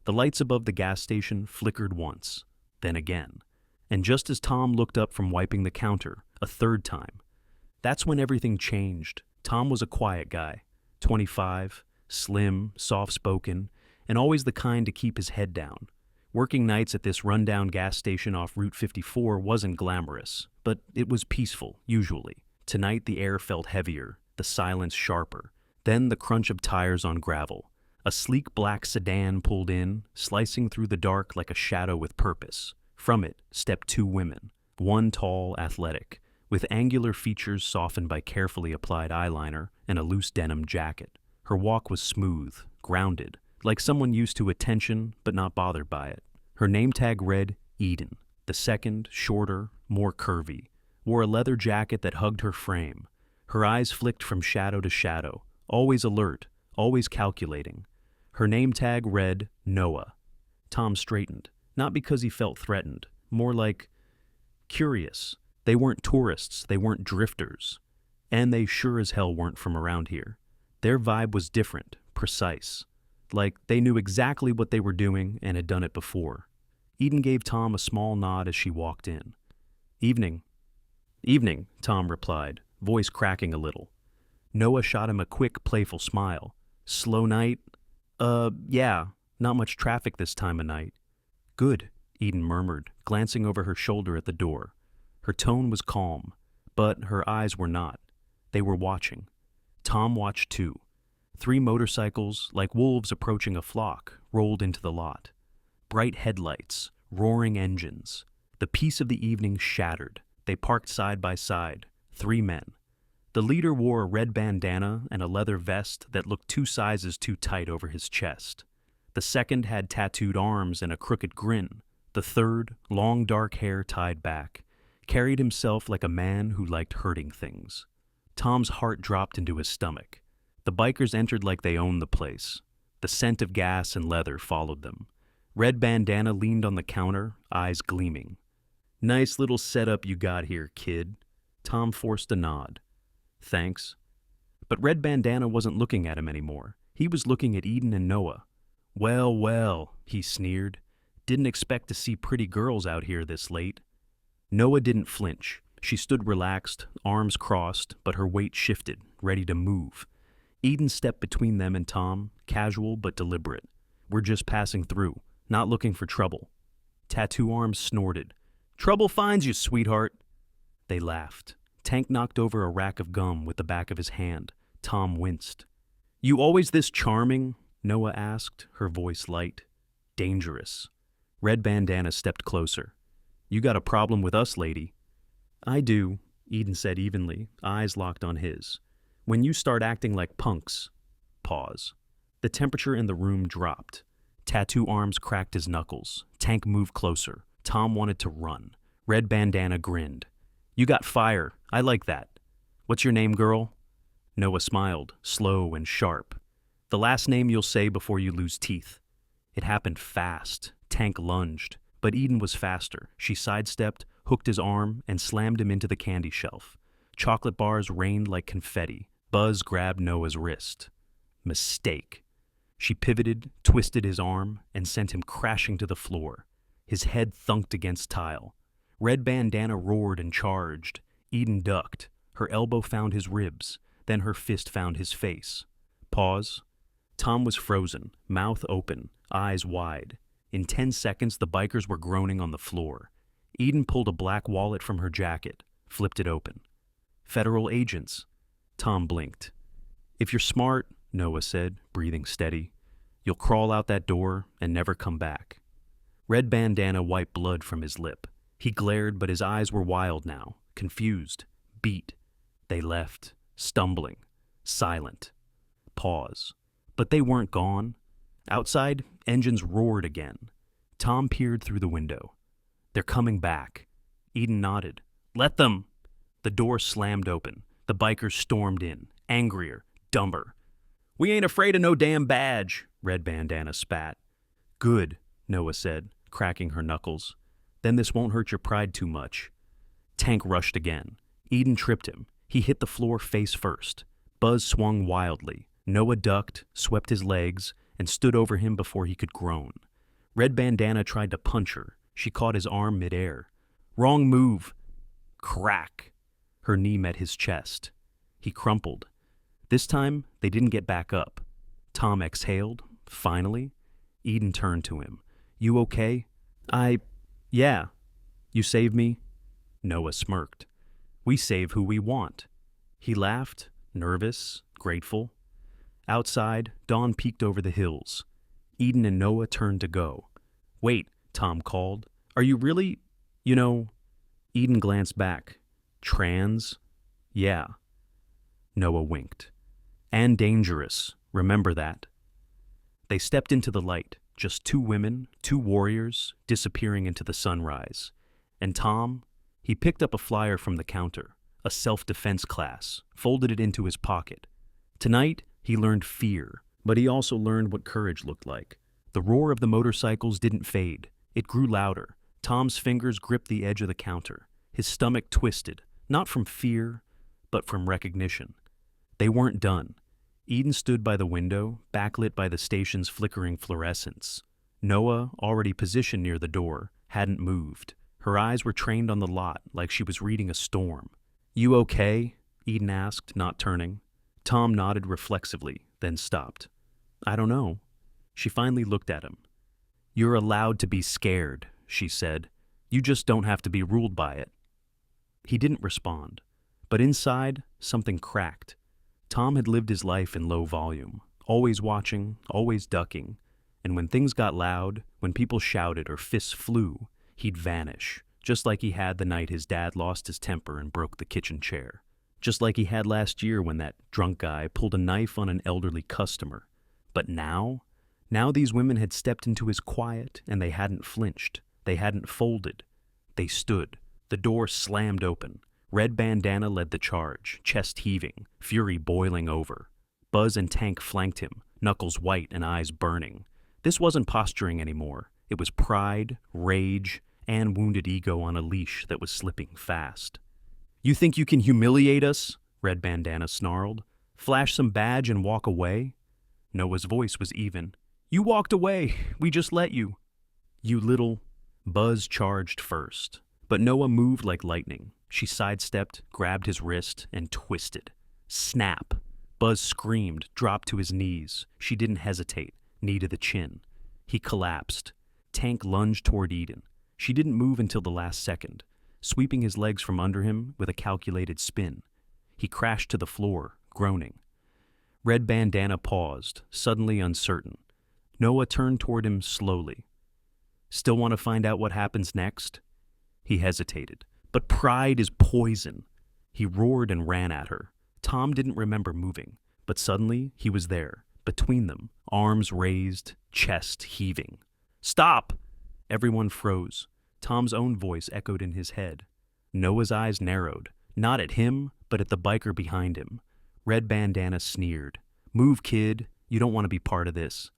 The lights above the gas station flickered once, then again. And just as Tom looked up from wiping the counter, a third time. That's when everything changed. Tom was a quiet guy, 25, slim, soft-spoken, and always the kind to keep his head down. Working nights at this rundown gas station off Route 54 wasn't glamorous, but it was peaceful, usually. Tonight the air felt heavier, the silence sharper. Then the crunch of tires on gravel. A sleek black sedan pulled in, slicing through the dark like a shadow with purpose. From it stepped two women, one tall, athletic, with angular features softened by carefully applied eyeliner and a loose denim jacket. Her walk was smooth, grounded, like someone used to attention but not bothered by it. Her name tag read Eden. The second, shorter, more curvy, wore a leather jacket that hugged her frame. Her eyes flicked from shadow to shadow, always alert, always calculating. Her name tag read Noah. Tom straightened, not because he felt threatened, more like curious. They weren't tourists, they weren't drifters. And they sure as hell weren't from around here. Their vibe was different, precise. Like they knew exactly what they were doing and had done it before. Eden gave Tom a small nod as she walked in. Evening. Evening, Tom replied, voice cracking a little. Noah shot him a quick, playful smile. Slow night? Yeah, not much traffic this time of night. Good, Eden murmured, glancing over her shoulder at the door. Her tone was calm, but her eyes were not. They were watching. Tom watched too. 3 motorcycles, like wolves approaching a flock, rolled into the lot. Bright headlights, roaring engines. The peace of the evening shattered. They parked side by side, 3 men. The leader wore a red bandana and a leather vest that looked 2 sizes too tight over his chest. The second had tattooed arms and a crooked grin. The third, long dark hair tied back, carried himself like a man who liked hurting things. Tom's heart dropped into his stomach. The bikers entered like they owned the place. The scent of gas and leather followed them. Red bandana leaned on the counter, eyes gleaming. Nice little setup you got here, kid. Tom forced a nod. Thanks. But Red Bandana wasn't looking at him anymore. He was looking at Eden and Noah. Well, well, he sneered. Didn't expect to see pretty girls out here this late. Noah didn't flinch. She stood relaxed, arms crossed, but her weight shifted, ready to move. Eden stepped between them and Tom, casual but deliberate. We're just passing through, not looking for trouble. Tattoo Arms snorted. Trouble finds you, sweetheart. They laughed. Tank knocked over a rack of gum with the back of his hand. Tom winced. You always this charming? Noah asked, her voice light. Dangerous. Red Bandana stepped closer. You got a problem with us, lady? I do, Eden said evenly, eyes locked on his. When you start acting like punks. Pause. The temperature in the room dropped. Tattoo Arms cracked his knuckles. Tank moved closer. Tom wanted to run. Red Bandana grinned. You got fire. I like that. What's your name, girl? Noah smiled, slow and sharp. The last name you'll say before you lose teeth. It happened fast. Tank lunged, but Eden was faster. She sidestepped, hooked his arm, and slammed him into the candy shelf. Chocolate bars rained like confetti. Buzz grabbed Noah's wrist. Mistake. She pivoted, twisted his arm, and sent him crashing to the floor. His head thunked against tile. Red Bandana roared and charged. Eden ducked. Her elbow found his ribs. Then her fist found his face. Pause. Tom was frozen, mouth open, eyes wide. In 10 seconds, the bikers were groaning on the floor. Eden pulled a black wallet from her jacket, flipped it open. Federal agents. Tom blinked. If you're smart, Noah said, breathing steady, you'll crawl out that door and never come back. Red Bandana wiped blood from his lip. He glared, but his eyes were wild now, confused, beat. They left, stumbling, silent. Pause. But they weren't gone. Outside, engines roared again. Tom peered through the window. They're coming back. Eden nodded. Let them. The door slammed open. The bikers stormed in, angrier, dumber. We ain't afraid of no damn badge, Red Bandana spat. Good, Noah said, cracking her knuckles. Then this won't hurt your pride too much. Tank rushed again. Eden tripped him. He hit the floor face first. Buzz swung wildly. Noah ducked, swept his legs, and stood over him before he could groan. Red Bandana tried to punch her. She caught his arm midair. Wrong move. Crack. Her knee met his chest. He crumpled. This time, they didn't get back up. Tom exhaled. Finally, Eden turned to him. You okay? Yeah. You saved me? Noah smirked. We save who we want. He laughed, nervous, grateful. Outside, dawn peeked over the hills. Eden and Noah turned to go. Wait, Tom called. Are you really, Eden glanced back. Trans? Yeah. Noah winked. And dangerous. Remember that. They stepped into the light, just two women, two warriors, disappearing into the sunrise. And Tom, he picked up a flyer from the counter, a self-defense class, folded it into his pocket. Tonight, he learned fear, but he also learned what courage looked like. The roar of the motorcycles didn't fade. It grew louder. Tom's fingers gripped the edge of the counter. His stomach twisted, not from fear, but from recognition. They weren't done. Eden stood by the window, backlit by the station's flickering fluorescence. Noah, already positioned near the door, hadn't moved. Her eyes were trained on the lot like she was reading a storm. You okay? Eden asked, not turning. Tom nodded reflexively, then stopped. I don't know. She finally looked at him. You're allowed to be scared, she said. You just don't have to be ruled by it. He didn't respond, but inside, something cracked. Tom had lived his life in low volume, always watching, always ducking, and when things got loud, when people shouted or fists flew, he'd vanish, just like he had the night his dad lost his temper and broke the kitchen chair. Just like he had last year when that drunk guy pulled a knife on an elderly customer. But now these women had stepped into his quiet and they hadn't flinched. They hadn't folded. They stood. The door slammed open. Red Bandana led the charge, chest heaving, fury boiling over. Buzz and Tank flanked him, knuckles white and eyes burning. This wasn't posturing anymore. It was pride, rage, and wounded ego on a leash that was slipping fast. You think you can humiliate us? Red Bandana snarled. Flash some badge and walk away? Noah's voice was even. You walked away. We just let you. You little... Buzz charged first, but Noah moved like lightning. She sidestepped, grabbed his wrist, and twisted. Snap! Buzz screamed, dropped to his knees. She didn't hesitate, knee to the chin. He collapsed. Tank lunged toward Eden. She didn't move until the last second, sweeping his legs from under him with a calculated spin. He crashed to the floor, groaning. Red Bandana paused, suddenly uncertain. Noah turned toward him slowly. Still want to find out what happens next? He hesitated. But pride is poison. He roared and ran at her. Tom didn't remember moving, but suddenly he was there, between them, arms raised, chest heaving. Stop! Everyone froze. Tom's own voice echoed in his head. Noah's eyes narrowed, not at him, but at the biker behind him. Red Bandana sneered. Move, kid. You don't want to be part of this.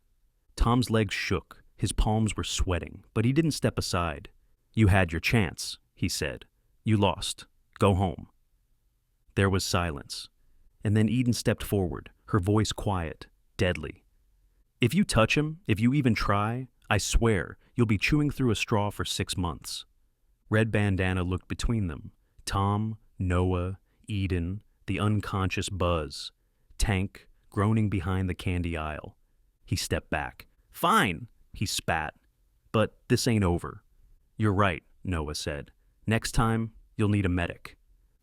Tom's legs shook. His palms were sweating, but he didn't step aside. You had your chance, he said. You lost. Go home. There was silence. And then Eden stepped forward, her voice quiet, deadly. If you touch him, if you even try, I swear you'll be chewing through a straw for 6 months. Red Bandana looked between them. Tom, Noah, Eden, the unconscious Buzz. Tank, groaning behind the candy aisle. He stepped back. Fine, he spat. But this ain't over. You're right, Noah said. Next time, you'll need a medic.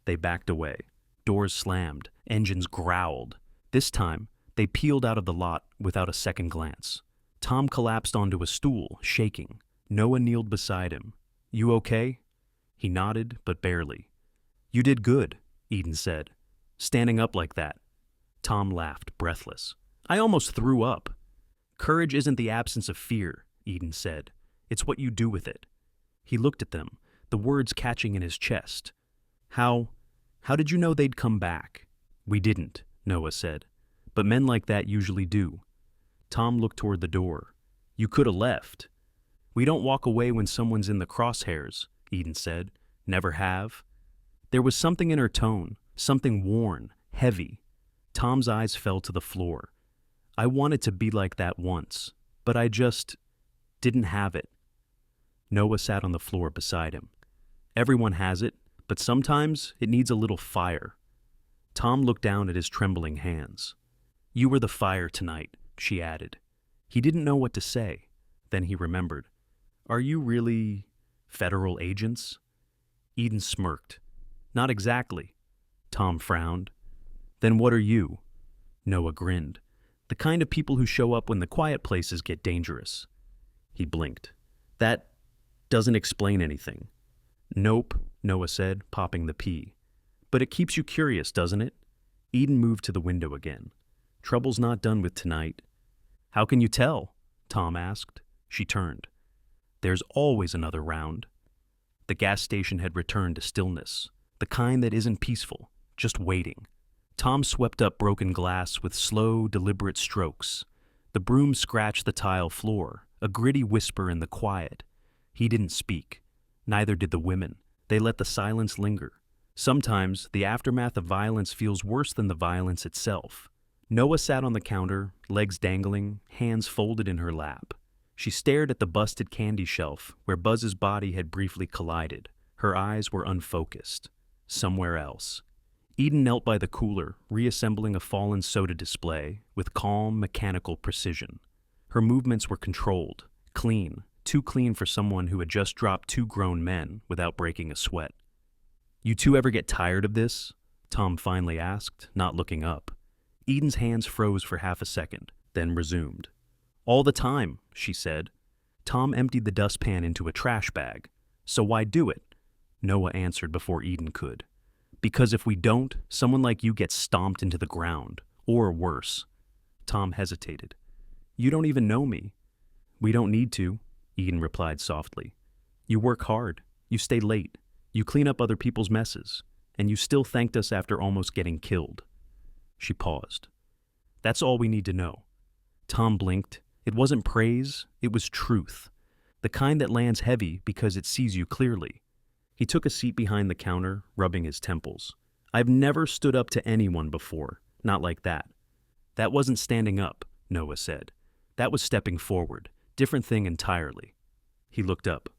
They backed away. Doors slammed. Engines growled. This time, they peeled out of the lot without a second glance. Tom collapsed onto a stool, shaking. Noah kneeled beside him. You okay? He nodded, but barely. You did good, Eden said. Standing up like that. Tom laughed, breathless. I almost threw up. Courage isn't the absence of fear, Eden said. It's what you do with it. He looked at them, the words catching in his chest. How did you know they'd come back? We didn't, Noah said. But men like that usually do. Tom looked toward the door. You could have left. We don't walk away when someone's in the crosshairs, Eden said. Never have. There was something in her tone, something worn, heavy. Tom's eyes fell to the floor. I wanted to be like that once, but I just... Didn't have it. Noah sat on the floor beside him. Everyone has it, but sometimes it needs a little fire. Tom looked down at his trembling hands. You were the fire tonight, she added. He didn't know what to say. Then he remembered. Are you really federal agents? Eden smirked. Not exactly. Tom frowned. Then what are you? Noah grinned. The kind of people who show up when the quiet places get dangerous. He blinked. That doesn't explain anything. Nope, Noah said, popping the pea. But it keeps you curious, doesn't it? Eden moved to the window again. Trouble's not done with tonight. How can you tell? Tom asked. She turned. There's always another round. The gas station had returned to stillness, the kind that isn't peaceful, just waiting. Tom swept up broken glass with slow, deliberate strokes. The broom scratched the tile floor, a gritty whisper in the quiet. He didn't speak. Neither did the women. They let the silence linger. Sometimes, the aftermath of violence feels worse than the violence itself. Noah sat on the counter, legs dangling, hands folded in her lap. She stared at the busted candy shelf where Buzz's body had briefly collided. Her eyes were unfocused. Somewhere else. Eden knelt by the cooler, reassembling a fallen soda display with calm, mechanical precision. Her movements were controlled, clean, too clean for someone who had just dropped two grown men without breaking a sweat. You two ever get tired of this? Tom finally asked, not looking up. Eden's hands froze for half a second, then resumed. All the time, she said. Tom emptied the dustpan into a trash bag. So why do it? Noah answered before Eden could. Because if we don't, someone like you gets stomped into the ground, or worse. Tom hesitated. You don't even know me. We don't need to, Eden replied softly. You work hard, you stay late, you clean up other people's messes, and you still thanked us after almost getting killed. She paused. That's all we need to know. Tom blinked. It wasn't praise, it was truth. The kind that lands heavy because it sees you clearly. He took a seat behind the counter, rubbing his temples. I've never stood up to anyone before, not like that. That wasn't standing up, Noah said. That was stepping forward, different thing entirely. He looked up.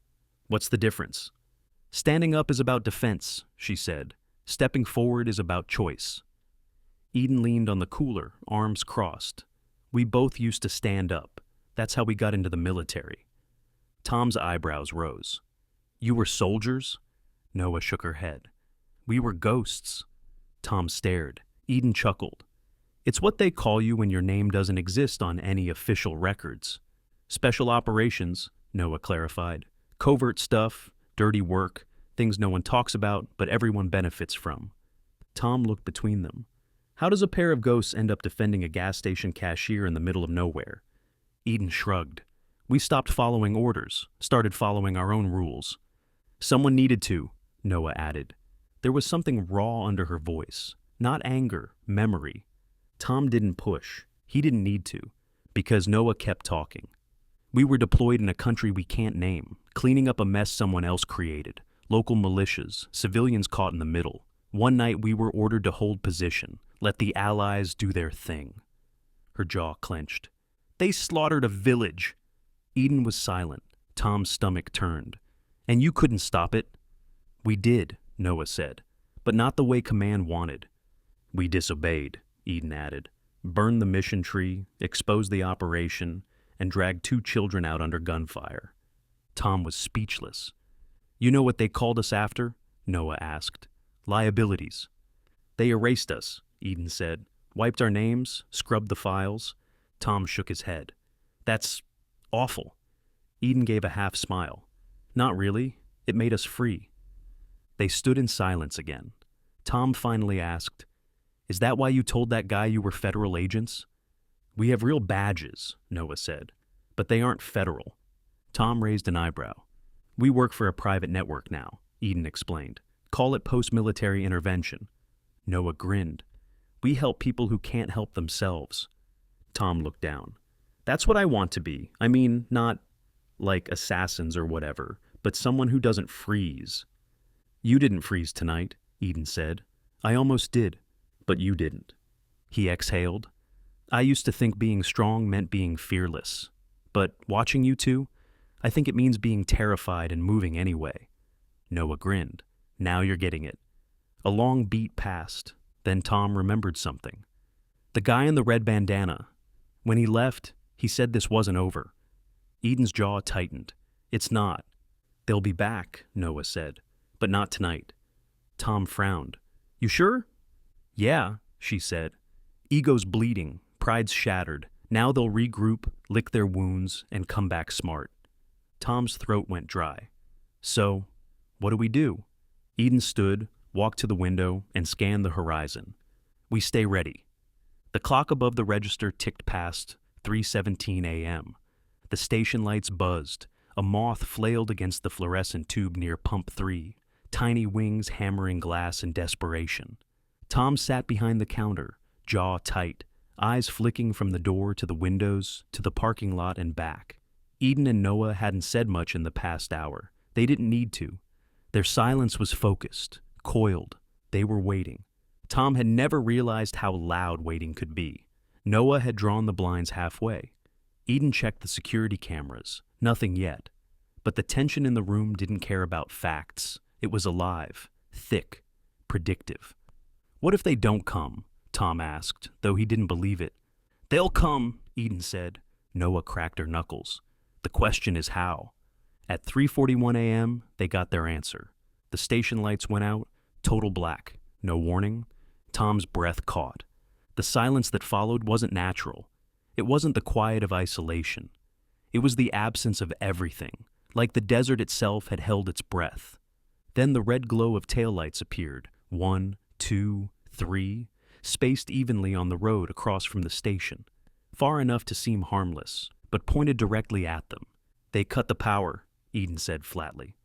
What's the difference? Standing up is about defense, she said. Stepping forward is about choice. Eden leaned on the cooler, arms crossed. We both used to stand up. That's how we got into the military. Tom's eyebrows rose. You were soldiers? Noah shook her head. We were ghosts. Tom stared. Eden chuckled. It's what they call you when your name doesn't exist on any official records. Special operations, Noah clarified. Covert stuff, dirty work, things no one talks about but everyone benefits from. Tom looked between them. How does a pair of ghosts end up defending a gas station cashier in the middle of nowhere? Eden shrugged. We stopped following orders, started following our own rules. Someone needed to, Noah added. There was something raw under her voice. Not anger, memory. Tom didn't push. He didn't need to, because Noah kept talking. We were deployed in a country we can't name, cleaning up a mess someone else created. Local militias, civilians caught in the middle. One night we were ordered to hold position, let the Allies do their thing. Her jaw clenched. They slaughtered a village. Eden was silent. Tom's stomach turned. And you couldn't stop it. We did, Noah said, but not the way command wanted. We disobeyed, Eden added. Burned the mission tree, exposed the operation, and dragged 2 children out under gunfire. Tom was speechless. You know what they called us after? Noah asked. Liabilities. They erased us, Eden said. Wiped our names, scrubbed the files. Tom shook his head. That's awful. Eden gave a half smile. Not really. It made us free. They stood in silence again. Tom finally asked, Is that why you told that guy you were federal agents? We have real badges, Noah said, but they aren't federal. Tom raised an eyebrow. We work for a private network now, Eden explained. Call it post-military intervention. Noah grinned. We help people who can't help themselves. Tom looked down. That's what I want to be. I mean, not like assassins or whatever, but someone who doesn't freeze. You didn't freeze tonight, Eden said. I almost did, but you didn't. He exhaled. I used to think being strong meant being fearless. But watching you two, I think it means being terrified and moving anyway. Noah grinned. Now you're getting it. A long beat passed. Then Tom remembered something. The guy in the red bandana. When he left, he said this wasn't over. Eden's jaw tightened. It's not. They'll be back, Noah said, but not tonight. Tom frowned. You sure? Yeah, she said. Ego's bleeding, pride's shattered. Now they'll regroup, lick their wounds, and come back smart. Tom's throat went dry. So, what do we do? Eden stood, walked to the window, and scanned the horizon. We stay ready. The clock above the register ticked past 3:17 a.m. The station lights buzzed. A moth flailed against the fluorescent tube near pump 3, tiny wings hammering glass in desperation. Tom sat behind the counter, jaw tight, eyes flicking from the door to the windows to the parking lot and back. Eden and Noah hadn't said much in the past hour. They didn't need to. Their silence was focused, coiled. They were waiting. Tom had never realized how loud waiting could be. Noah had drawn the blinds halfway. Eden checked the security cameras. Nothing yet. But the tension in the room didn't care about facts. It was alive, thick, predictive. What if they don't come? Tom asked, though he didn't believe it. They'll come, Eden said. Noah cracked her knuckles. The question is how. At 3:41 a.m., they got their answer. The station lights went out, total black. No warning. Tom's breath caught. The silence that followed wasn't natural. It wasn't the quiet of isolation. It was the absence of everything, like the desert itself had held its breath. Then the red glow of taillights appeared, 1, 2, 3, spaced evenly on the road across from the station, far enough to seem harmless, but pointed directly at them. They cut the power, Eden said flatly.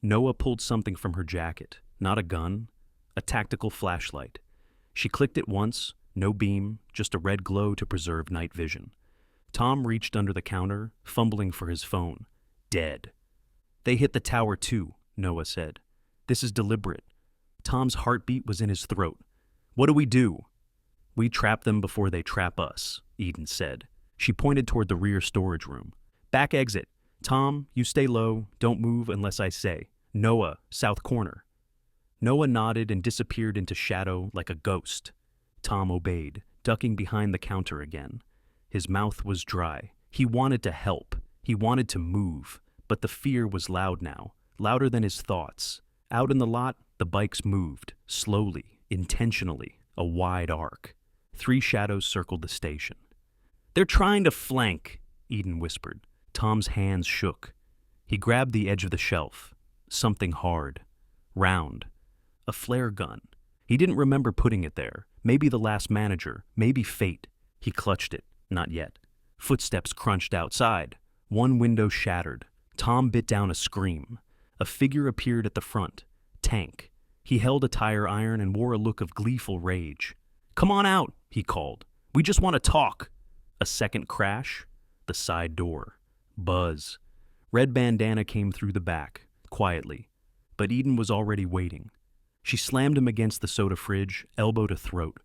Noah pulled something from her jacket, not a gun, a tactical flashlight. She clicked it once, no beam, just a red glow to preserve night vision. Tom reached under the counter, fumbling for his phone. Dead. They hit the tower too, Noah said. This is deliberate. Tom's heartbeat was in his throat. What do we do? We trap them before they trap us, Eden said. She pointed toward the rear storage room. Back exit. Tom, you stay low. Don't move unless I say. Noah, south corner. Noah nodded and disappeared into shadow like a ghost. Tom obeyed, ducking behind the counter again. His mouth was dry. He wanted to help. He wanted to move. But the fear was loud now, louder than his thoughts. Out in the lot, the bikes moved, slowly, intentionally, a wide arc. 3 shadows circled the station. They're trying to flank, Eden whispered. Tom's hands shook. He grabbed the edge of the shelf. Something hard. Round. A flare gun. He didn't remember putting it there. Maybe the last manager. Maybe fate. He clutched it. Not yet. Footsteps crunched outside. One window shattered. Tom bit down a scream. A figure appeared at the front. Tank. He held a tire iron and wore a look of gleeful rage. Come on out, he called. We just want to talk. A second crash. The side door. Buzz. Red bandana came through the back, quietly. But Eden was already waiting. She slammed him against the soda fridge, elbow to throat.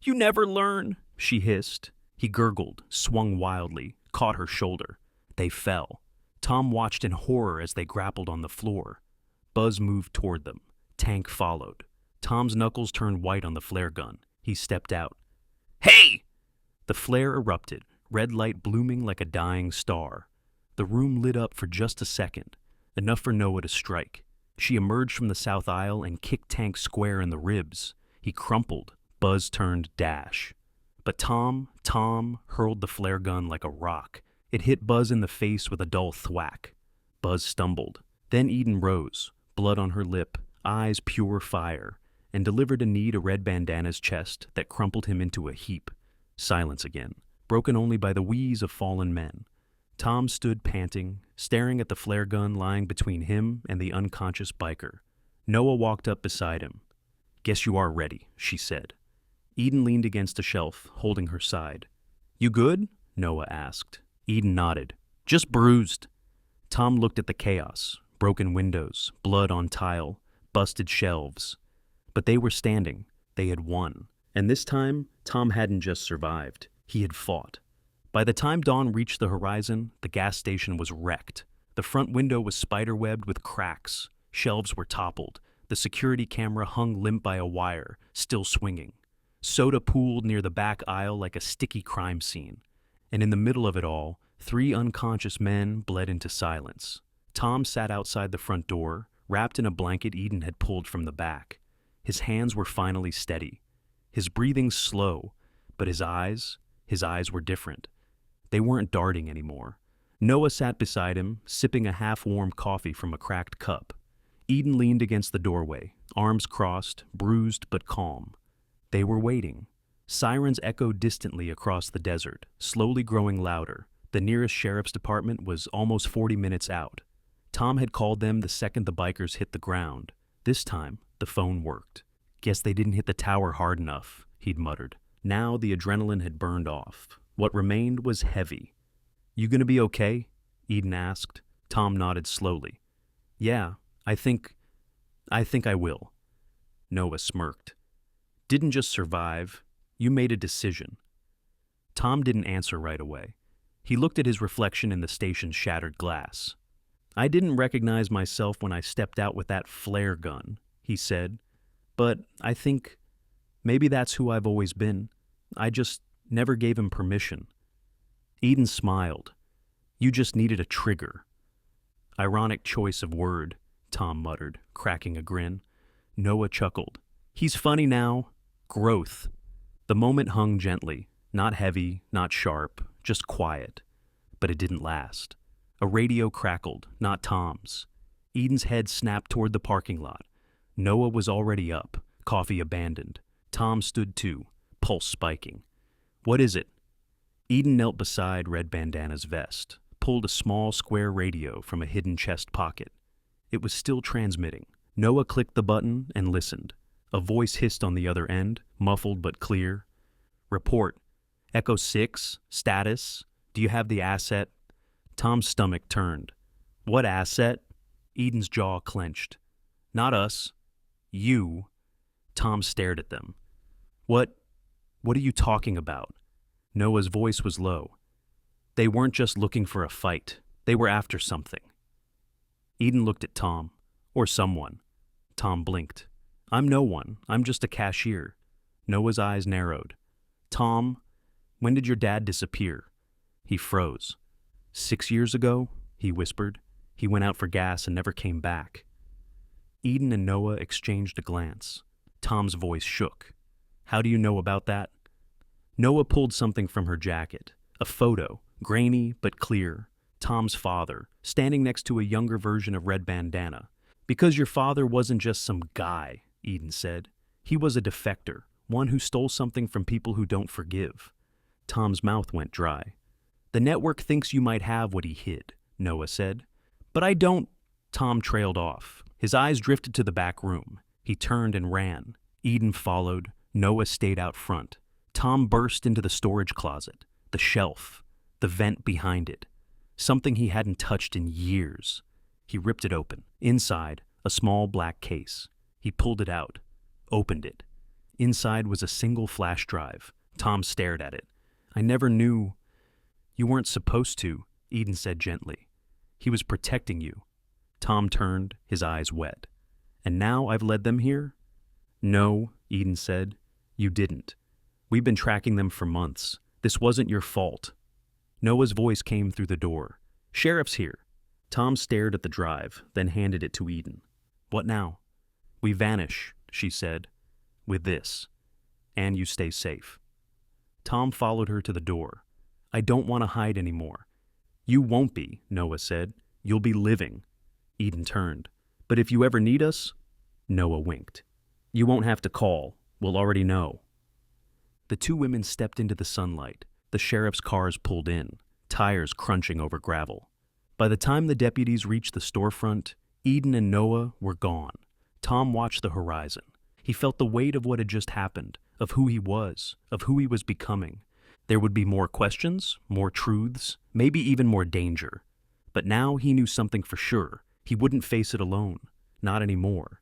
You never learn, she hissed. He gurgled, swung wildly, caught her shoulder. They fell. Tom watched in horror as they grappled on the floor. Buzz moved toward them. Tank followed. Tom's knuckles turned white on the flare gun. He stepped out. Hey! The flare erupted, red light blooming like a dying star. The room lit up for just a second, enough for Noah to strike. She emerged from the south aisle and kicked Tank square in the ribs. He crumpled. Buzz turned dash. But Tom hurled the flare gun like a rock. It hit Buzz in the face with a dull thwack. Buzz stumbled. Then Eden rose, blood on her lip, eyes pure fire, and delivered a knee to Red Bandana's chest that crumpled him into a heap. Silence again, broken only by the wheeze of fallen men. Tom stood panting, staring at the flare gun lying between him and the unconscious biker. Noah walked up beside him. Guess you are ready, she said. Eden leaned against a shelf, holding her side. You good? Noah asked. Eden nodded. Just bruised. Tom looked at the chaos. Broken windows, blood on tile, busted shelves. But they were standing. They had won. And this time, Tom hadn't just survived. He had fought. By the time dawn reached the horizon, the gas station was wrecked. The front window was spiderwebbed with cracks. Shelves were toppled. The security camera hung limp by a wire, still swinging. Soda pooled near the back aisle like a sticky crime scene. And in the middle of it all, 3 unconscious men bled into silence. Tom sat outside the front door, wrapped in a blanket Eden had pulled from the back. His hands were finally steady. His breathing slow, but his eyes were different. They weren't darting anymore. Noah sat beside him, sipping a half-warm coffee from a cracked cup. Eden leaned against the doorway, arms crossed, bruised but calm. They were waiting. Sirens echoed distantly across the desert, slowly growing louder. The nearest sheriff's department was almost 40 minutes out. Tom had called them the second the bikers hit the ground. This time, the phone worked. Guess they didn't hit the tower hard enough, he'd muttered. Now the adrenaline had burned off. What remained was heavy. You gonna be okay? Eden asked. Tom nodded slowly. Yeah, I think I will. Noah smirked. Didn't just survive. You made a decision. Tom didn't answer right away. He looked at his reflection in the station's shattered glass. I didn't recognize myself when I stepped out with that flare gun, he said. But I think maybe that's who I've always been. I just never gave him permission. Eden smiled. You just needed a trigger. Ironic choice of word, Tom muttered, cracking a grin. Noah chuckled. He's funny now. Growth. The moment hung gently, not heavy, not sharp, just quiet. But it didn't last. A radio crackled, not Tom's. Eden's head snapped toward the parking lot. Noah was already up, coffee abandoned. Tom stood too, pulse spiking. What is it? Eden knelt beside Red Bandana's vest, pulled a small square radio from a hidden chest pocket. It was still transmitting. Noah clicked the button and listened. A voice hissed on the other end, muffled but clear. Report. Echo 6, status. Do you have the asset? Tom's stomach turned. What asset? Eden's jaw clenched. Not us. You. Tom stared at them. What are you talking about? Noah's voice was low. They weren't just looking for a fight. They were after something. Eden looked at Tom. Or someone. Tom blinked. I'm no one. I'm just a cashier. Noah's eyes narrowed. Tom, when did your dad disappear? He froze. 6 years ago, he whispered. He went out for gas and never came back. Eden and Noah exchanged a glance. Tom's voice shook. How do you know about that? Noah pulled something from her jacket. A photo, grainy but clear. Tom's father, standing next to a younger version of Red Bandana. Because your father wasn't just some guy, Eden said. He was a defector, one who stole something from people who don't forgive. Tom's mouth went dry. The network thinks you might have what he hid, Noah said. But I don't. Tom trailed off. His eyes drifted to the back room. He turned and ran. Eden followed. Noah stayed out front. Tom burst into the storage closet, the shelf, the vent behind it. Something he hadn't touched in years. He ripped it open. Inside, a small black case. He pulled it out, opened it. Inside was a single flash drive. Tom stared at it. I never knew. You weren't supposed to, Eden said gently. He was protecting you. Tom turned, his eyes wet. And now I've led them here? No, Eden said. You didn't. We've been tracking them for months. This wasn't your fault. Noah's voice came through the door. Sheriff's here. Tom stared at the drive, then handed it to Eden. What now? We vanish, she said. With this. And you stay safe. Tom followed her to the door. I don't want to hide anymore. You won't be, Noah said. You'll be living. Eden turned. But if you ever need us? Noah winked. You won't have to call. We'll already know. The two women stepped into the sunlight. The sheriff's cars pulled in, tires crunching over gravel. By the time the deputies reached the storefront, Eden and Noah were gone. Tom watched the horizon. He felt the weight of what had just happened, of who he was, of who he was becoming. There would be more questions, more truths, maybe even more danger. But now he knew something for sure. He wouldn't face it alone. Not anymore.